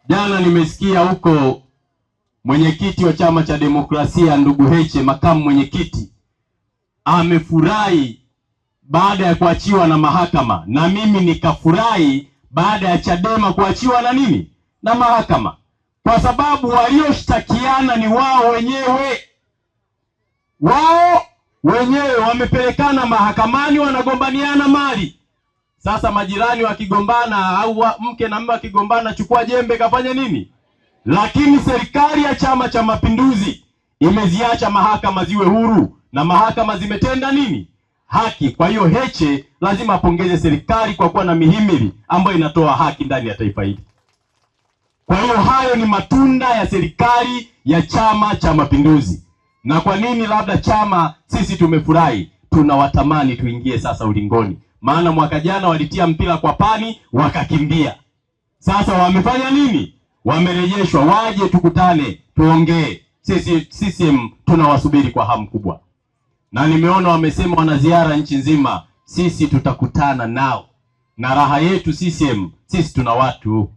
Jana nimesikia huko mwenyekiti wa Chama cha Demokrasia ndugu Heche, makamu mwenyekiti, amefurahi baada ya kuachiwa na mahakama, na mimi nikafurahi baada ya Chadema kuachiwa na nini, na mahakama, kwa sababu walioshtakiana ni wao wenyewe. Wao wenyewe wamepelekana mahakamani, wanagombaniana mali. Sasa majirani wakigombana au mke na mume wakigombana, chukua jembe kafanya nini? Lakini serikali ya Chama cha Mapinduzi imeziacha mahakama ziwe huru, na mahakama zimetenda nini? Haki. Kwa hiyo Heche lazima apongeze serikali kwa kuwa na mihimili ambayo inatoa haki ndani ya taifa hili. Kwa hiyo hayo ni matunda ya serikali ya Chama cha Mapinduzi. Na kwa nini labda chama sisi tumefurahi? Tunawatamani tuingie sasa ulingoni. Maana mwaka jana walitia mpira kwa pani wakakimbia. Sasa wamefanya nini? Wamerejeshwa, waje tukutane tuongee. Sisi CCM tunawasubiri kwa hamu kubwa. Na nimeona wamesema wana ziara nchi nzima. Sisi tutakutana nao. Na raha yetu CCM, sisi tuna watu.